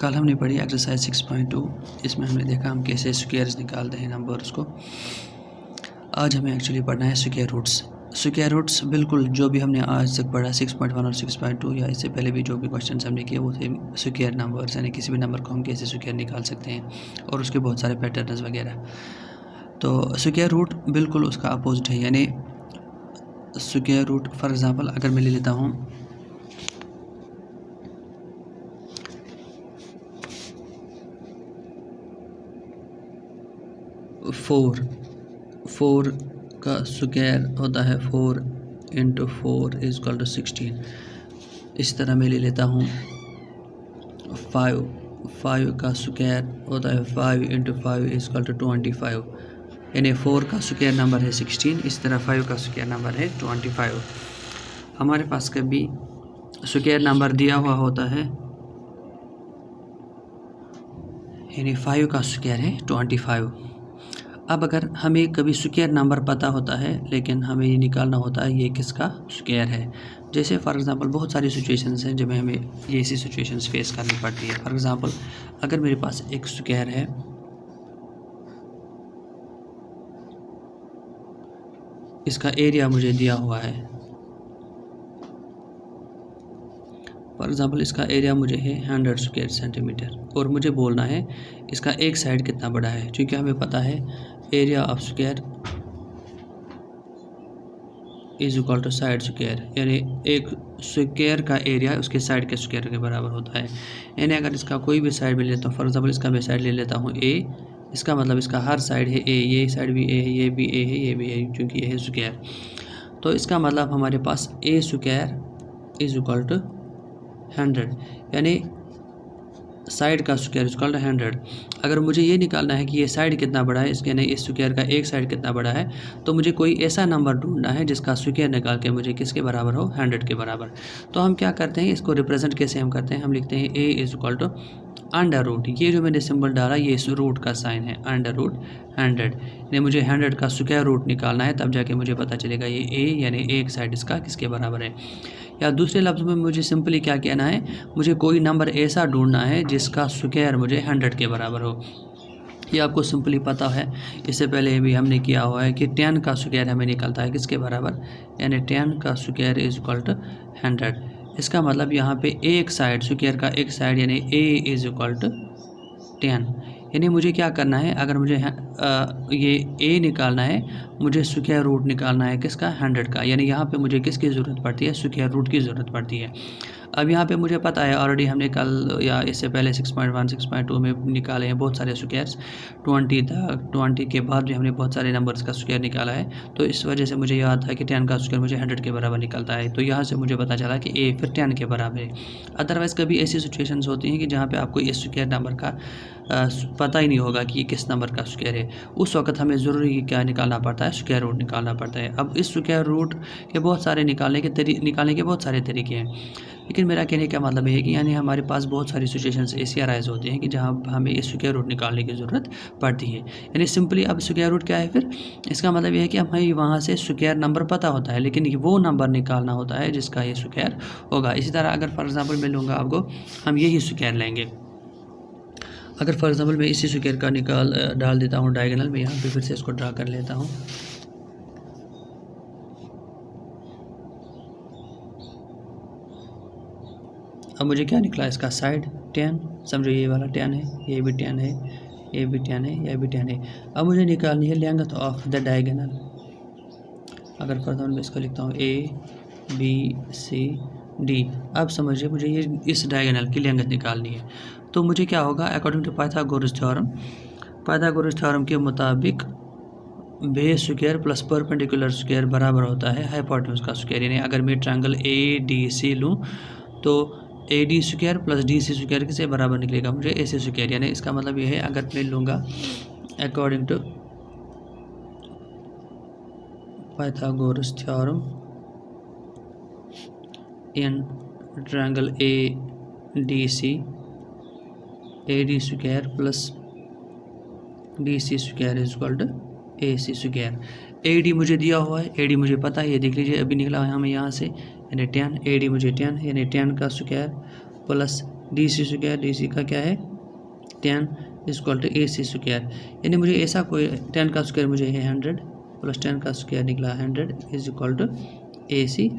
कल हमने पढ़ी एक्सरसाइज 6.2। इसमें हमने देखा हम कैसे स्क्वायर्स निकालते हैं नंबर्स को। आज हमें एक्चुअली पढ़ना है स्क्वायर रूट्स। स्क्वायर रूट्स बिल्कुल जो भी हमने आज तक पढ़ा 6.1 और 6.2 या इससे पहले भी जो भी क्वेश्चन हमने किए वो थे स्क्वायर नंबर्स, यानी किसी भी नंबर को हम कैसे स्क्वायर निकाल सकते हैं और उसके बहुत सारे पैटर्न्स वगैरह। तो स्क्वायर रूट बिल्कुल उसका अपोजिट है, यानी स्क्वायर रूट फॉर एग्ज़ाम्पल अगर मैं ले लेता हूँ 4 का स्क्वायर होता है 4 × 4 = 16। इस तरह मैं ले लेता हूँ 5 का स्क्वायर होता है 5 × 5 = 25, यानी 4 का स्क्वायर नंबर है 16, इस तरह 5 का स्क्वायर नंबर है 25। हमारे पास कभी स्क्वायर नंबर दिया हुआ होता है, यानी 5 का स्क्वायर है 25। अब अगर हमें कभी स्क्वायर नंबर पता होता है लेकिन हमें ये निकालना होता है ये किसका स्क्वायर है। जैसे फॉर एग्ज़ाम्पल बहुत सारी सिचुएशंस हैं जब हमें ये ऐसी सिचुएशंस फेस करनी पड़ती है। फॉर एग्ज़ाम्पल अगर मेरे पास एक स्क्वायर है, इसका एरिया मुझे दिया हुआ है, फॉर एग्ज़ाम्पल इसका एरिया मुझे है 100 स्क्वायर सेंटीमीटर और मुझे बोलना है इसका एक साइड कितना बड़ा है। क्योंकि हमें पता है area of square = side square, यानी एक स्क्वायर का एरिया उसके साइड के स्क्वायर के बराबर होता है। यानी अगर इसका कोई भी साइड मैं लेता हूँ, फॉर एग्ज़ाम्पल इसका मैं साइड ले लेता हूँ ए, इसका मतलब इसका हर साइड है ए, ये साइड भी ए है, ये भी ए है, ये भी ए, क्योंकि ये है स्क्वायर। तो इसका मतलब हमारे पास ए स्क्वायर = 100, यानी साइड का स्क्वायर = 100। अगर मुझे ये निकालना है कि ये साइड कितना बड़ा है, इसके यानी इस स्क्वायर का एक साइड कितना बड़ा है, तो मुझे कोई ऐसा नंबर ढूंढना है जिसका स्क्वायर निकाल के मुझे किसके बराबर हो, 100 के बराबर। तो हम क्या करते हैं, इसको रिप्रेजेंट कैसे हम करते हैं, हम लिखते हैं a = अंडर-रूट, ये जो मैंने सिंबल डाला ये इस रूट का साइन है, अंडर-रूट 100, यानी मुझे 100 का स्क्वायर रूट निकालना है, तब जाके मुझे पता चलेगा ये a यानी एक साइड इसका किसके बराबर है। या दूसरे लफ्ज़ में मुझे सिंपली क्या कहना है, मुझे कोई नंबर ऐसा ढूंढना है जिसका स्क्वायर मुझे 100 के बराबर हो। ये आपको सिंपली पता है, इससे पहले भी हमने किया हुआ है कि 10 का स्क्वायर हमें निकलता है किसके बराबर, यानी 10 का स्क्वायर = 100। इसका मतलब यहाँ पे एक साइड स्क्वायर का एक साइड यानी a = 10, यानी मुझे क्या करना है, अगर मुझे ये a निकालना है, मुझे स्क्वायर रूट निकालना है किसका, 100 का, यानी यहाँ पे मुझे किसकी ज़रूरत पड़ती है, स्क्वायर रूट की ज़रूरत पड़ती है। अब यहाँ पे मुझे पता है ऑलरेडी हमने कल या इससे पहले 6.1 6.2 में निकाले हैं बहुत सारे स्क्वायर्स, 20 तक, 20 के बाद भी हमने बहुत सारे नंबर्स का स्क्वायर निकाला है। तो इस वजह से मुझे याद था कि 10 का स्क्वायर मुझे 100 के बराबर निकलता है। तो यहाँ से मुझे पता चला कि a फिर 10 के बराबर है। अदरवाइज़ कभी ऐसी सिचुएशंस होती हैं कि जहाँ पे आपको इस स्क्वायर नंबर का पता ही नहीं होगा कि ये किस नंबर का स्क्वायर है, उस वक्त हमें ज़रूरी क्या निकालना पड़ता है, स्क्वायर रूट निकालना पड़ता है। अब इस स्क्वायर रूट के बहुत सारे निकालने के बहुत सारे तरीके हैं, लेकिन मेरा कहने का मतलब है कि यानी हमारे पास बहुत सारी सिचुएशंस ऐसी अराइज होती हैं कि जहाँ हमें इस स्क्वायर रूट निकालने की ज़रूरत पड़ती है। यानी सिंपली अब स्क्वायर रूट क्या है, फिर इसका मतलब यह है कि हमें वहाँ से स्क्वायर नंबर पता होता है, लेकिन वो नंबर निकालना होता है जिसका ये स्क्वायर होगा। इसी तरह अगर फॉर एग्ज़ाम्पल मैं लूँगा आपको, हम यही स्क्वायर लेंगे। अगर फॉर एग्ज़ाम्पल मैं इसी स्क्वायर का डाल देता हूँ डायगोनल में, यहाँ पे फिर से इसको ड्रा कर लेता हूँ। अब मुझे क्या निकला, इसका साइड 10, समझो ये वाला 10 है, ये भी 10 है, ये भी 10 है, ये भी 10 है। अब मुझे निकालनी है लेंथ ऑफ द डायगोनल। अगर फॉर एग्जाम्पल मैं इसको लिखता हूँ a b c d, अब समझिए मुझे ये इस डायगोनल की लेंथ निकालनी है। तो मुझे क्या होगा, अकॉर्डिंग टू पाइथागोरस थ्योरम के मुताबिक base square plus perpendicular square बराबर होता है हाइपोटेन्यूज का स्क्वायर। यानी अगर मैं ट्रायंगल ADC लूँ तो AD square plus DC square किससे बराबर निकलेगा, मुझे AC स्क्वायर। यानी इसका मतलब ये है, अगर मैं लूँगा according to Pythagoras theorem in triangle ADC, AD square plus DC square = AC square. AD मुझे दिया हुआ है, AD मुझे पता है, ये देख लीजिए अभी निकला है हमें यहाँ से, यानी 10, AD मुझे 10 यानी 10 का स्क्वायर प्लस DC², DC का क्या है 10 इक्वल टू AC²। यानी मुझे ऐसा कोई 10 का स्क्वायर मुझे है 100 प्लस 10 का स्क्वायर निकला 100 इज इक्वल टू AC²।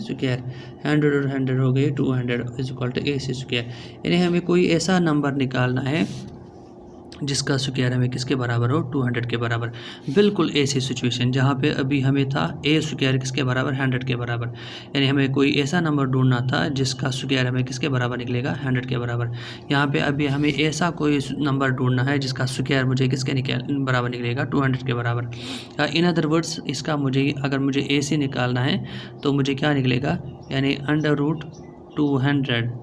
100 और 100 हो गए 200 इज इक्वल टू AC²। यानी हमें कोई ऐसा नंबर निकालना है जिसका स्क्वायर हमें किसके बराबर हो 200 के बराबर। बिल्कुल ऐसी सिचुएशन जहाँ पे अभी हमें था A² किसके बराबर 100 के बराबर। यानी हमें कोई ऐसा नंबर ढूंढना था जिसका स्क्वायर हमें किसके बराबर निकलेगा 100 के बराबर। यहाँ पे अभी हमें ऐसा कोई नंबर ढूंढना है जिसका स्क्वायर मुझे किसके बराबर निकलेगा 200 के बराबर। इन अदर वर्ड्स इसका मुझे अगर मुझे AC निकालना है तो मुझे क्या निकलेगा, यानी √200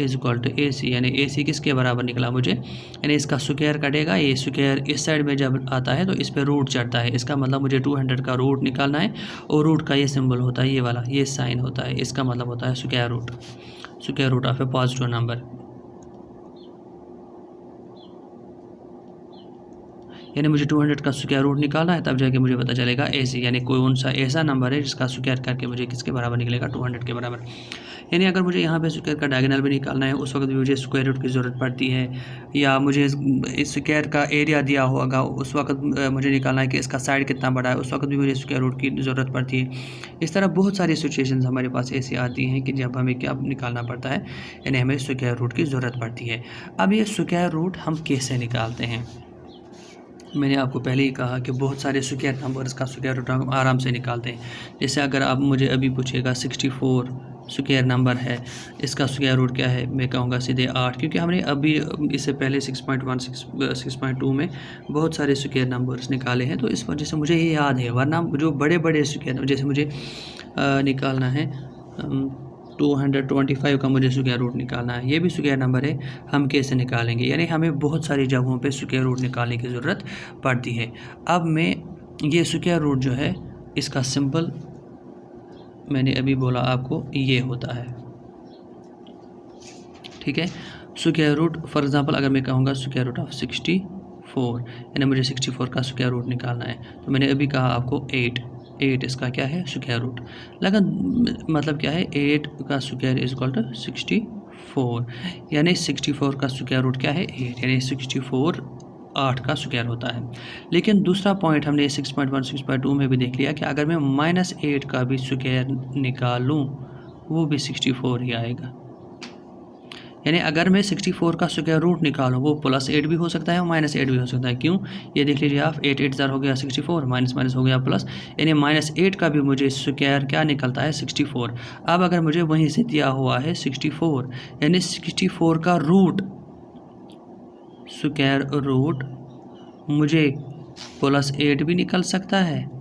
इज इक्वल टू AC। यानी AC किसके बराबर निकला मुझे, यानी इसका स्क्वायर कटेगा, ये स्क्वायर इस साइड में जब आता है तो इस पर रूट चढ़ता है। इसका मतलब मुझे 200 का रूट निकालना है और रूट का ये सिंबल होता है, ये वाला ये साइन होता है, इसका मतलब होता है square root of a positive number. यानी मुझे 200 का स्क्वायर रूट निकालना है, तब जाके मुझे पता चलेगा AC। यानी कौन सा ऐसा नंबर है जिसका स्क्वायर करके मुझे किसके बराबर निकलेगा 200 के बराबर। यानी अगर मुझे यहाँ पे स्क्वायर का डायगोनल भी निकालना है उस वक्त भी मुझे स्क्वायर रूट की ज़रूरत पड़ती है, या मुझे इस स्क्वायर का एरिया दिया होगा उस वक्त मुझे निकालना है कि इसका साइड कितना बड़ा है, उस वक्त भी मुझे स्क्वायर रूट की ज़रूरत पड़ती है। इस तरह बहुत सारी सिचुएशंस हमारे पास ऐसी आती हैं कि जब हमें क्या निकालना पड़ता है, यानी हमें स्क्वायर रूट की ज़रूरत पड़ती है। अब ये स्क्वायर रूट हम कैसे निकालते हैं, मैंने आपको पहले ही कहा कि बहुत सारे स्क्वायर नंबर्स का स्क्वायर रूट हम आराम से निकालते हैं। जैसे अगर आप मुझे अभी पूछेगा 64 स्क्वायर नंबर है, इसका स्क्वायर रूट क्या है, मैं कहूँगा सीधे 8, क्योंकि हमने अभी इससे पहले 6.1 6.2 में बहुत सारे स्क्वायर नंबर्स निकाले हैं, तो इस वजह से मुझे ये याद है। वरना जो बड़े बड़े स्क्वायर, जैसे मुझे निकालना है 225 का मुझे स्क्वायर रूट निकालना है, ये भी स्क्वायर नंबर है, हम कैसे निकालेंगे। यानी हमें बहुत सारी जगहों पे स्क्वायर रूट निकालने की ज़रूरत पड़ती है। अब मैं ये स्क्वायर रूट जो है इसका सिंपल मैंने अभी बोला आपको ये होता है, ठीक है। स्क्वायर रूट फॉर एग्जांपल अगर मैं कहूँगा स्क्वायर रूट ऑफ 64, यानी मुझे 64 का स्क्वायर रूट निकालना है, तो मैंने अभी कहा आपको 8 इसका क्या है स्क्वायर रूट। लगन मतलब क्या है, 8 का स्क्वायर इज इक्वल टू 64, यानी 64 का स्क्वायर रूट क्या है 8, यानी 64 8 का स्क्वायर होता है। लेकिन दूसरा पॉइंट हमने 6.1 6.2 में भी देख लिया कि अगर मैं -8 का भी स्क्वायर निकालूं वो भी 64 ही आएगा। यानी अगर मैं 64 का स्क्वायर रूट निकालूँ वो +8 भी हो सकता है और -8 भी हो सकता है। क्यों, ये देख लीजिए आप, 8 8 हो गया 64, माइनस हो गया प्लस, यानी -8 का भी मुझे स्क्वायर क्या निकलता है 64। अब अगर मुझे वहीं से दिया हुआ है 64, यानी 64 का रूट स्क्वायर रूट मुझे +8 भी निकल सकता है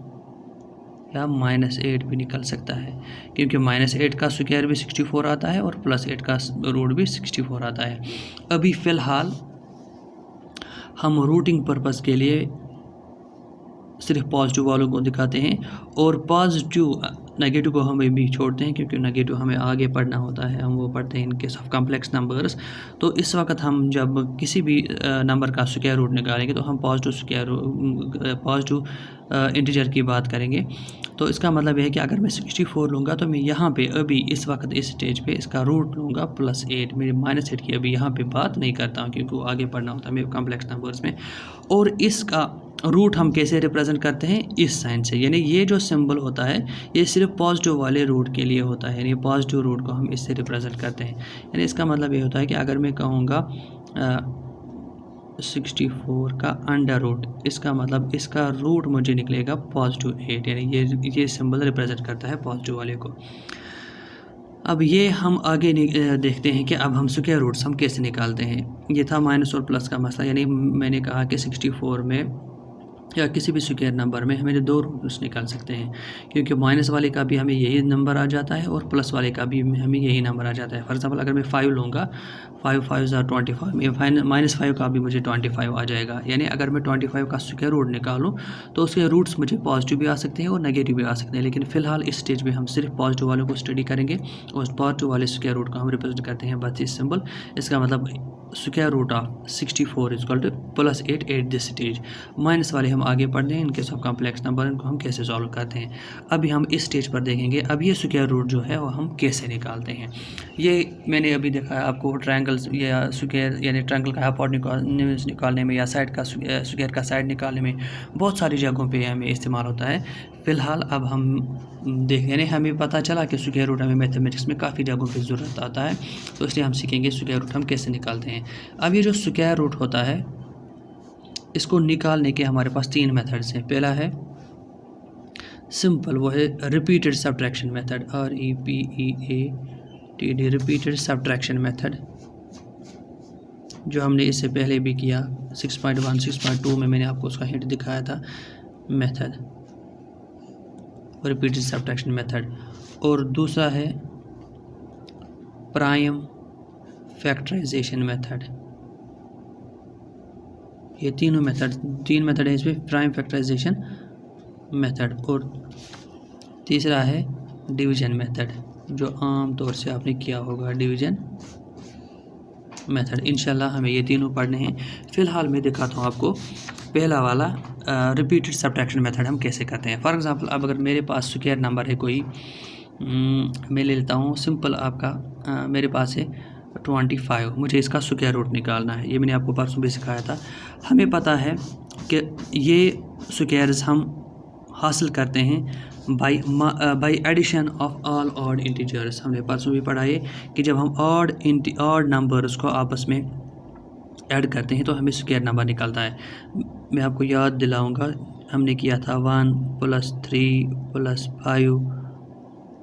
या -8 भी निकल सकता है, क्योंकि -8 का स्क्वायर भी 64 आता है और +8 का रूट भी 64 आता है। अभी फ़िलहाल हम रूटिंग पर्पस के लिए सिर्फ पॉजिटिव वालों को दिखाते हैं और नेगेटिव को हम भी छोड़ते हैं, क्योंकि नेगेटिव हमें आगे पढ़ना होता है, हम वो पढ़ते हैं in case of complex numbers. तो इस वक्त हम जब किसी भी नंबर का स्क्वायर रूट निकालेंगे तो हम पॉजिटिव इंटीजर की बात करेंगे। तो इसका मतलब यह है कि अगर मैं 64 लूँगा तो मैं यहाँ पे अभी इस वक्त इस स्टेज पे इसका रूट लूँगा +8, मेरे -8 की अभी यहाँ पे बात नहीं करता हूँ, क्योंकि वो आगे पढ़ना होता है मेरे कॉम्प्लेक्स नंबर्स में। और इसका रूट हम कैसे रिप्रेजेंट करते हैं, इस साइन से, यानी ये जो सिंबल होता है ये सिर्फ पॉजिटिव वाले रूट के लिए होता है, यानी पॉजिटिव रूट को हम इससे रिप्रेजेंट करते हैं। यानी इसका मतलब ये होता है कि अगर मैं कहूँगा 64 का अंडर रूट, इसका मतलब इसका रूट मुझे निकलेगा +8, यानी ये सिंबल रिप्रेजेंट करता है पॉजिटिव वाले को। अब ये हम आगे देखते हैं कि अब हम स्क्वायर रूट्स हम कैसे निकालते हैं। ये था माइनस और प्लस का मसला, यानी मैंने कहा कि 64 में या किसी भी स्क्वायर नंबर में हमें 2 रूट्स निकाल सकते हैं, क्योंकि माइनस वाले का भी हमें यही नंबर आ जाता है और प्लस वाले का भी हमें यही नंबर आ जाता है। फॉर एग्जांपल अगर मैं 5 लूँगा, 5 5 25, -5 का भी मुझे 25 आ जाएगा। यानी अगर मैं 25 का स्क्वायर रूट निकालूँ तो उसके रूट्स मुझे पॉजिटिव भी आ सकते हैं और नेगेटिव भी आ सकते हैं। लेकिन फ़िलहाल इस स्टेज में हम सिर्फ पॉजिटिव वालों को स्टडी करेंगे और पॉजिटिव वाले स्क्वायर रूट को हम रिप्रेजेंट करते हैं बस इस सिंबल। इसका मतलब square root of 64 equal to +8 at this stage. Minus वाले हम आगे पढ़ते हैं, इनके सब कॉम्प्लेक्स नंबर इनको हम कैसे सॉल्व करते हैं। अभी हम इस स्टेज पर देखेंगे अब ये स्क्वायर रूट जो है वो हम कैसे निकालते हैं। ये मैंने अभी देखा आपको ट्रायंगल्स या स्क्वायर यानी ट्रायंगल का हाइपोटेन्यूज निकालने में या साइड का स्क्वायर का साइड निकालने में बहुत सारी जगहों पे हमें इस्तेमाल होता है। फ़िलहाल अब हम देख यानी हमें पता चला कि स्क्वायर रूट हमें मैथमेटिक्स में काफ़ी जगहों पे ज़रूरत आता है, तो इसलिए हम सीखेंगे स्क्वायर रूट हम कैसे निकालते हैं। अब ये जो स्क्वायर रूट होता है इसको निकालने के हमारे पास 3 मेथड्स हैं। पहला है सिंपल, वो है repeated subtraction method, REPEATED repeated subtraction method, जो हमने इससे पहले भी किया 6.1 6.2 में मैंने आपको उसका हिंट दिखाया था मेथड, रिपीटेड सब्ट्रैक्शन मेथड। और दूसरा है प्राइम फैक्टराइजेशन मेथड। ये तीन मेथड है इसमें, प्राइम फैक्टराइजेशन मेथड। और तीसरा है डिवीजन मेथड, जो आम तौर से आपने किया होगा डिवीजन मेथड। इंशाल्लाह हमें ये तीनों पढ़ने हैं। फ़िलहाल मैं दिखाता हूँ आपको पहला वाला रिपीटेड सब्ट्रैक्शन मेथड हम कैसे करते हैं। फॉर एग्जांपल अब अगर मेरे पास स्क्वायर नंबर है कोई, मैं ले लेता हूँ सिंपल आपका मेरे पास है 25, मुझे इसका स्क्वायर रूट निकालना है। ये मैंने आपको परसों भी सिखाया था। हमें पता है कि ये स्क्वायर्स हम हासिल करते हैं by addition of all odd integers. हमने परसों भी पढ़ा है कि जब हम ऑड नंबर्स को आपस में ऐड करते हैं तो हमें स्क्वायर नंबर निकलता है। मैं आपको याद दिलाऊंगा, हमने किया था 1 + 3 + 5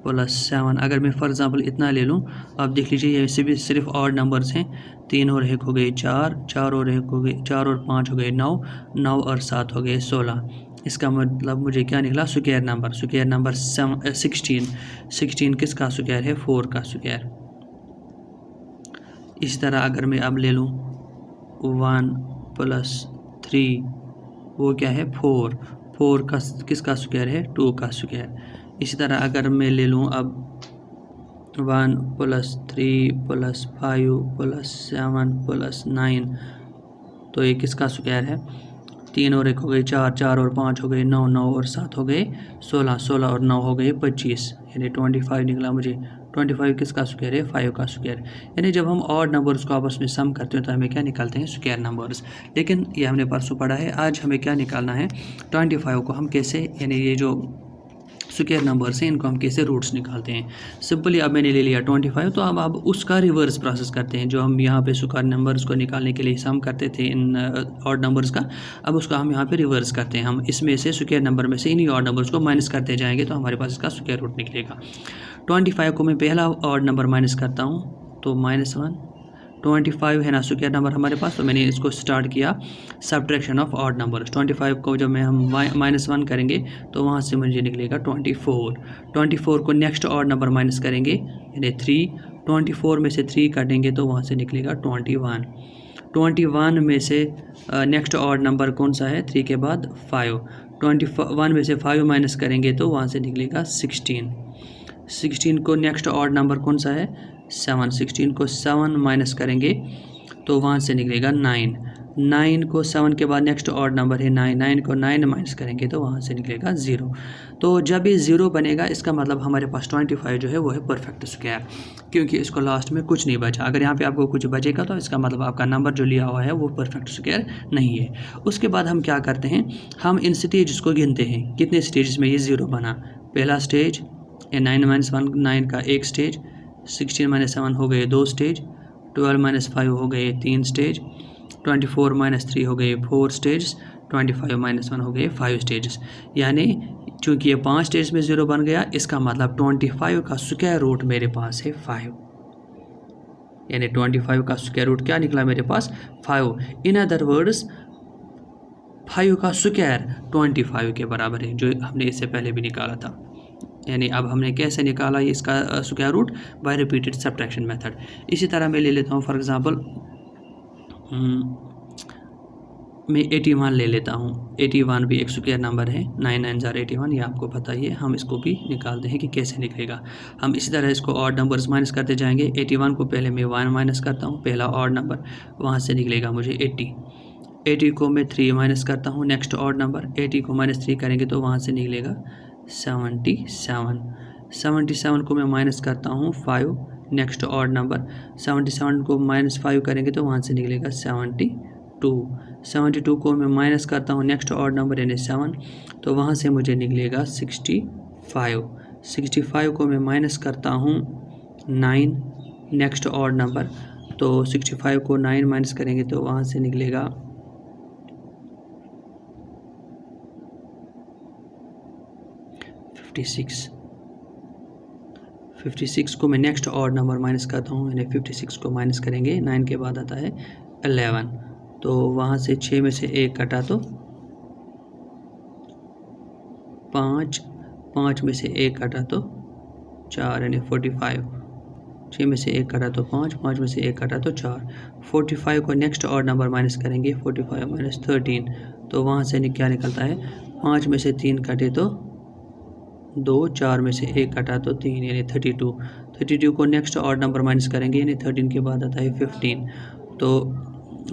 + 7। अगर मैं फॉर एग्ज़ाम्पल इतना ले लूँ, आप देख लीजिए ये भी सिर्फ ऑड नंबर्स हैं। 3 और 1 हो गए 4, 4 और 1 हो गए 4 और 5 हो गए 9, 9 और 7 हो गए 16। इसका मतलब मुझे क्या निकला स्क्वायर नंबर 16 किसका स्क्वायर है, 4 का स्क्वायर। इसी तरह अगर मैं अब ले लूँ 1 + 3, वो क्या है 4 का किसका स्क्वायर है, 2 का स्क्वायर। इसी तरह अगर मैं ले लूँ अब 1 + 3 + 5 + 7 + 9, तो ये किसका स्क्वायर है, 3 और 1 हो गए 4, 4 और 5 हो गए 9, 9 और 7 हो गए 16, 16 और 9 हो गए 25, यानी 25 निकला मुझे। 25 किसका स्क्वायर है, 5 का स्क्वायर। यानी जब हम ऑड नंबर्स को आपस में सम करते हैं तो हमें क्या निकालते हैं, स्क्वायर नंबर्स। लेकिन ये हमने परसों पढ़ा है। आज हमें क्या निकालना है, 25 को हम कैसे, यानी ये जो स्क्वायर नंबर्स हैं इनको हम कैसे रूट्स निकालते हैं। सिंपली अब मैंने ले लिया 25, तो अब उसका रिवर्स प्रोसेस करते हैं। जो हम यहाँ पे स्क्वायर नंबर्स को निकालने के लिए सम करते थे इन ऑड नंबर्स का, अब उसका हम यहाँ पे रिवर्स करते हैं। हम इसमें से स्क्वायर नंबर में से इन्हीं ऑड नंबर्स को माइनस करते जाएंगे तो हमारे पास इसका स्क्वायर रूट निकलेगा। 25 को मैं पहला ऑड नंबर माइनस करता हूँ तो -1। 25 है ना स्क्वायर नंबर हमारे पास, तो मैंने इसको स्टार्ट किया सब्ट्रैक्शन ऑफ ऑड नंबर। 25 को जब हम -1 करेंगे तो वहाँ से मुझे निकलेगा 24। 24 को नेक्स्ट ऑड नंबर माइनस करेंगे यानी 3। 24 में से 3 काटेंगे तो वहाँ से निकलेगा 21। 21 में से नेक्स्ट ऑड नंबर कौन सा है, 3 के बाद 5। 21 में से 5 माइनस करेंगे तो वहाँ से निकलेगा 16। 16 को नेक्स्ट ऑड नंबर कौन सा है, 7। 16 को 7 माइनस करेंगे तो वहाँ से निकलेगा 9। 9 को 7 के बाद नेक्स्ट ऑड नंबर है 9। 9 को 9 माइनस करेंगे तो वहाँ से निकलेगा 0। तो जब ये 0 बनेगा इसका मतलब हमारे पास 25 जो है वो है परफेक्ट स्क्वायर, क्योंकि इसको लास्ट में कुछ नहीं बचा। अगर यहाँ पे आपको कुछ बचेगा तो इसका मतलब आपका नंबर जो लिया हुआ है वो परफेक्ट स्क्वायर नहीं है। उसके बाद हम क्या करते हैं, हम इन स्टेज को गिनते हैं, कितने स्टेज में ये 0 बना। पहला स्टेज 9 - 1 9 का एक स्टेज, 16 - 7 हो गए 2 स्टेज, 12 - 5 हो गए 3 स्टेज, 24 - 3 हो गए 4 स्टेज, 25 - 1 हो गए 5 स्टेजेस। यानी चूँकि ये 5 स्टेज में 0 बन गया, इसका मतलब 25 का स्क्वायर रूट मेरे पास है 5। यानी 25 का स्क्वायर रूट क्या निकला मेरे पास, 5। इन अदर वर्ड्स 5 का स्क्वायर 25 के बराबर है, जो हमने इससे पहले भी निकाला था। यानी अब हमने कैसे निकाला ये इसका square root, by repeated subtraction method. इसी तरह मैं ले लेता हूँ फॉर एग्जांपल मैं 81 ले लेता हूँ। 81 भी एक स्क्वायर नंबर है, 9 9 ज़ार 81, ये आपको पता ही है। हम इसको भी निकालते हैं कि कैसे निकलेगा। हम इसी तरह इसको ऑड नंबर्स माइनस करते जाएंगे। 81 को पहले मैं 1 माइनस करता हूँ, पहला ऑड नंबर, वहाँ से निकलेगा मुझे 80। 80 को मैं 3 माइनस करता हूँ, नेक्स्ट ऑड नंबर। 80 को -3 करेंगे तो वहाँ से निकलेगा 77। 77 को मैं माइनस करता हूँ 5, नेक्स्ट ऑड नंबर। 77 को -5 करेंगे तो वहाँ से निकलेगा 72। 72 को मैं माइनस करता हूँ नेक्स्ट ऑड नंबर यानी 7, तो वहाँ से मुझे निकलेगा 65। 65 को मैं माइनस करता हूँ 9, नेक्स्ट ऑड नंबर, तो 65 को 9 माइनस करेंगे तो वहाँ से निकलेगा 56। 56 को मैं नेक्स्ट ऑड नंबर माइनस करता हूँ, यानी 56 को माइनस करेंगे, 9 के बाद आता है 11, तो वहाँ से 6 में से 1 कटा तो 5, 5 में से 1 कटा तो 4 यानी 45। 6 में से 1 कटा तो 5, 5 में से 1 कटा तो 4। 45 को नेक्स्ट ऑड नंबर माइनस करेंगे, 45 माइनस 13, तो वहाँ से क्या निकलता है, 5 में से 3 कटे तो 2, 4 में से 1 कटा तो 3 यानी 32। 32 को नेक्स्ट ऑड नंबर माइनस करेंगे, यानी 13 के बाद आता है 15, तो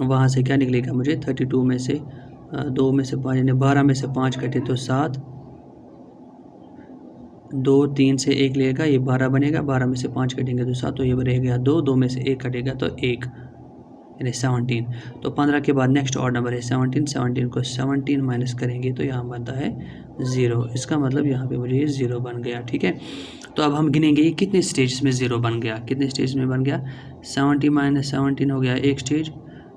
वहाँ से क्या निकलेगा मुझे, 32 में से 2 में से 5 यानी 12 में से 5 कटे तो 7, 2 3 से 1 लेगा, ये 12 बनेगा, 12 में से 5 कटेंगे तो 7, तो ये रह गया 2, 2 में से 1 कटेगा तो 1 यानी 17। तो 15 के बाद नेक्स्ट ऑड नंबर है 17। 17 को 17 माइनस करेंगे तो यहाँ बनता है 0। इसका मतलब यहाँ पे मुझे ये 0 बन गया। ठीक है, तो अब हम गिनेंगे कितने स्टेज में 0 बन गया, कितने स्टेज में बन गया। 70 माइनस 17 हो गया 1 स्टेज,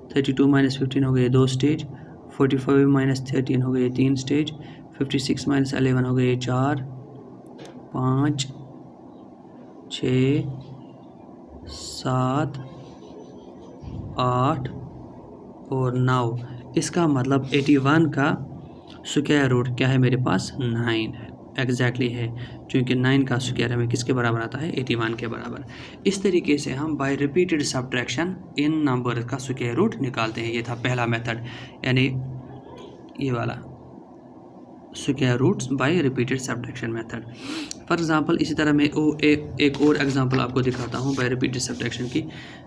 32 माइनस 15 हो गए 2 स्टेज, 45 माइनस 13 हो गए 3 स्टेज, 56 माइनस 11 हो गए 4, 5, 6, 7, 8 और 9। इसका मतलब 81 का स्क्वायर रूट क्या है मेरे पास, 9 है। एग्जैक्टली है, क्योंकि 9 का स्क्वायर हमें किसके बराबर आता है, 81 के बराबर। इस तरीके से हम बाय रिपीटेड सब्ट्रैक्शन इन नंबर का स्क्वायर रूट निकालते हैं। ये था पहला मेथड, यानी ये वाला square roots by repeated subtraction method. For example इसी तरह मैं एक और एग्जांपल आपको दिखाता हूँ बाय रिपीटेड सब्ट्रैक्शन की।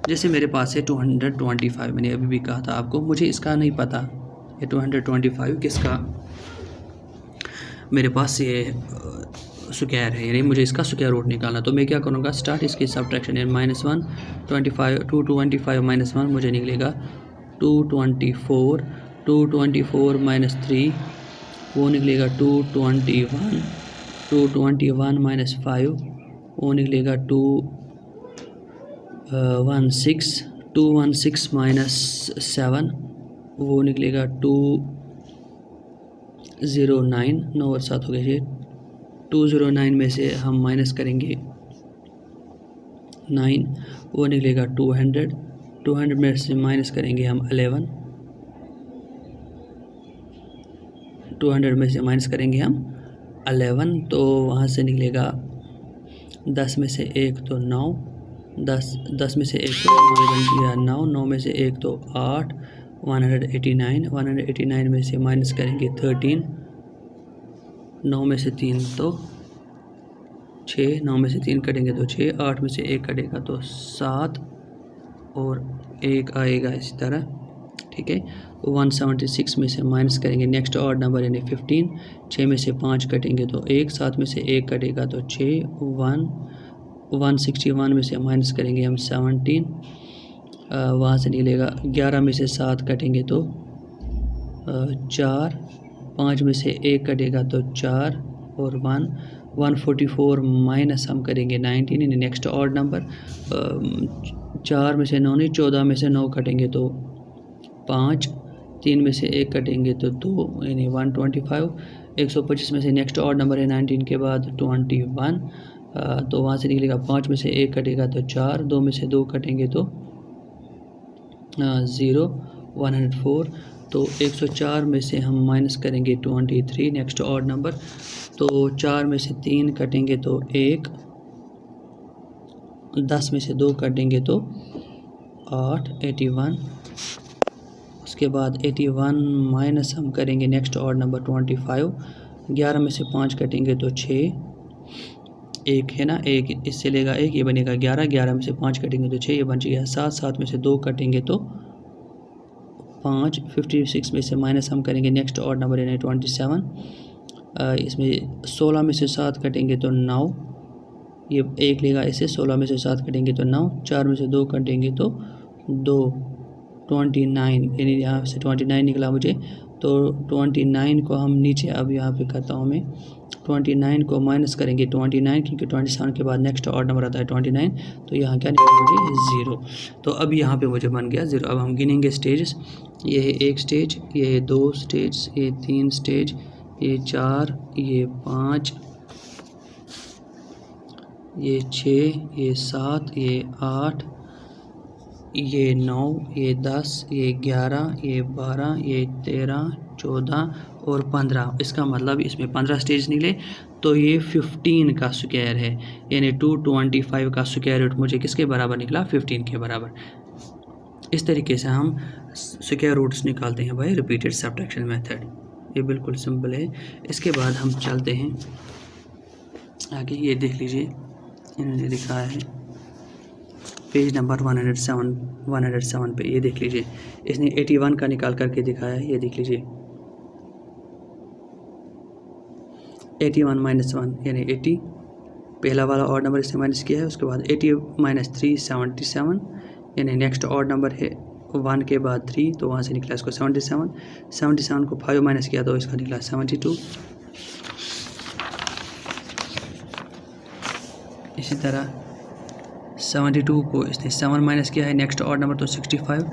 जैसे मेरे पास है 225, मैंने अभी भी कहा था आपको, मुझे इसका नहीं पता ये 225 किसका मेरे पास ये स्क्वायर है, यानी मुझे इसका स्क्वायर रूट निकालना। तो मैं क्या करूँगा, स्टार्ट इसकी सब्ट्रैक्शन यानी -1 25 225 -1 मुझे निकलेगा 224। 224 -3 वो निकलेगा 221। 221 -5 वो निकलेगा 216। 216 -7 वो निकलेगा 209। 9 और 7 हो गए, 209 में से हम माइनस करेंगे 9, वो निकलेगा 200। 200 में से माइनस करेंगे हम 11। 200 में से माइनस करेंगे हम 11, तो वहाँ से निकलेगा 10 में से 1 तो 9, 10 में से 1 तो 9, 9 में से 1 तो 8, 189। 189 में से माइनस करेंगे 13, 9 में से 3 तो 6, 9 में से 3 कटेंगे तो 6, 8 में से 1 कटेगा तो 7 और 1 आएगा इसी तरह। ठीक है, 176 में से माइनस करेंगे नेक्स्ट ऑड नंबर यानी 15। 6 में से 5 कटेंगे तो 1, 7 में से 1 कटेगा तो 6, 161 में से माइनस करेंगे हम 17, वहाँ से निकलेगा 11 में से 7 कटेंगे तो 4, 5 में से 1 कटेगा तो 4 और 144 माइनस हम करेंगे 19 यानी नेक्स्ट ऑड नंबर। 4 में से 9 नहीं, 14 में से 9 कटेंगे तो 5, 3 में से 1 कटेंगे तो 2 यानी 125। 125 में से नेक्स्ट ऑड नंबर है 19 के बाद 21, तो वहाँ से निकलेगा 5 में से 1 कटेगा तो 4, 2 में से 2 कटेंगे तो 0, 104। तो 104 में से हम माइनस करेंगे 23 नेक्स्ट ऑड नंबर, तो 4 में से 3 कटेंगे तो 1, 10 में से 2 कटेंगे तो 8, 81। उसके बाद 81 माइनस हम करेंगे नेक्स्ट ऑड नंबर 25, 11 में से 5 कटेंगे तो 6, एक है ना, एक इससे लेगा एक, ये बनेगा 11, 11 में से 5 कटेंगे तो 6, ये बन गया 7, 7 में से 2 कटेंगे तो 5, 56 में से माइनस हम करेंगे नेक्स्ट ऑड नंबर यानी 27, इसमें 16 में से 7 कटेंगे तो 9, ये एक लेगा इसे, 16 में से 7 कटेंगे तो 9, 4 में से 2 कटेंगे तो 2, 29 यानी यहाँ से 29 निकला मुझे। तो 29 को हम नीचे अब यहाँ पे करता हूँ मैं, 29 को माइनस करेंगे 29, क्योंकि 27 के बाद नेक्स्ट ऑड नंबर आता है 29, तो यहाँ क्या निकला मुझे 0। तो अब यहाँ पे मुझे बन गया 0। अब हम गिनेंगे स्टेजेस, ये है 1 स्टेज, ये है 2 स्टेज, ये 3 स्टेज, ये 4, ये 5, ये 6, ये 7, ये 8, ये 9, ये 10, ये 11, ये 12, ये 13, 14 और 15। इसका मतलब इसमें 15 स्टेज निकले, तो ये 15 का स्क्वायर है, यानी 225 का स्क्वायर रूट मुझे किसके बराबर निकला, 15 के बराबर। इस तरीके से हम स्क्वायर रूट्स निकालते हैं बाय रिपीटेड सब्ट्रैक्शन मेथड। ये बिल्कुल सिंपल है। इसके बाद हम चलते हैं आगे, ये देख लीजिए इन्होंने लिखा है पेज नंबर 107 पे, ये देख लीजिए इसने 81 का निकाल करके दिखाया है, ये देख लीजिए 81 माइनस 1 यानी 80, पहला वाला ऑड नंबर इसने माइनस किया है। उसके बाद 80 माइनस 3 77, यानी नेक्स्ट ऑड नंबर है 1 के बाद 3, तो वहाँ से निकला इसको 77 को 5 माइनस किया तो इसका निकला 72। इसी तरह 72 को इसने 7 माइनस किया है, नेक्स्ट ऑड नंबर तो 65,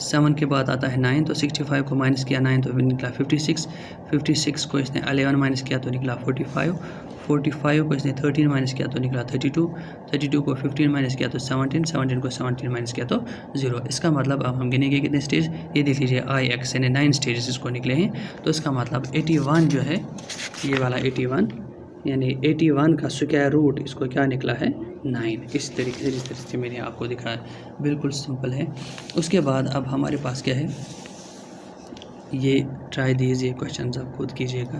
7 के बाद आता है 9, तो 65 को माइनस किया 9 तो निकला 56 को इसने 11 माइनस किया तो निकला 45 को इसने 13 माइनस किया तो निकला 32 को 15 माइनस किया तो 17 को 17 माइनस किया तो 0। इसका मतलब अब हम गिनेंगे कितने स्टेज, ये देख लीजिए IX यानी 9 स्टेजेस इसको निकले हैं। तो इसका मतलब 81 जो है, ये वाला 81 यानी 81 का स्क्वायर रूट इसको क्या निकला है 9। इस तरीके से, जिस तरीके से मैंने आपको दिखाया, बिल्कुल सिंपल है। उसके बाद अब हमारे पास क्या है, ये ट्राई दीजिए क्वेश्चन आप खुद कीजिएगा।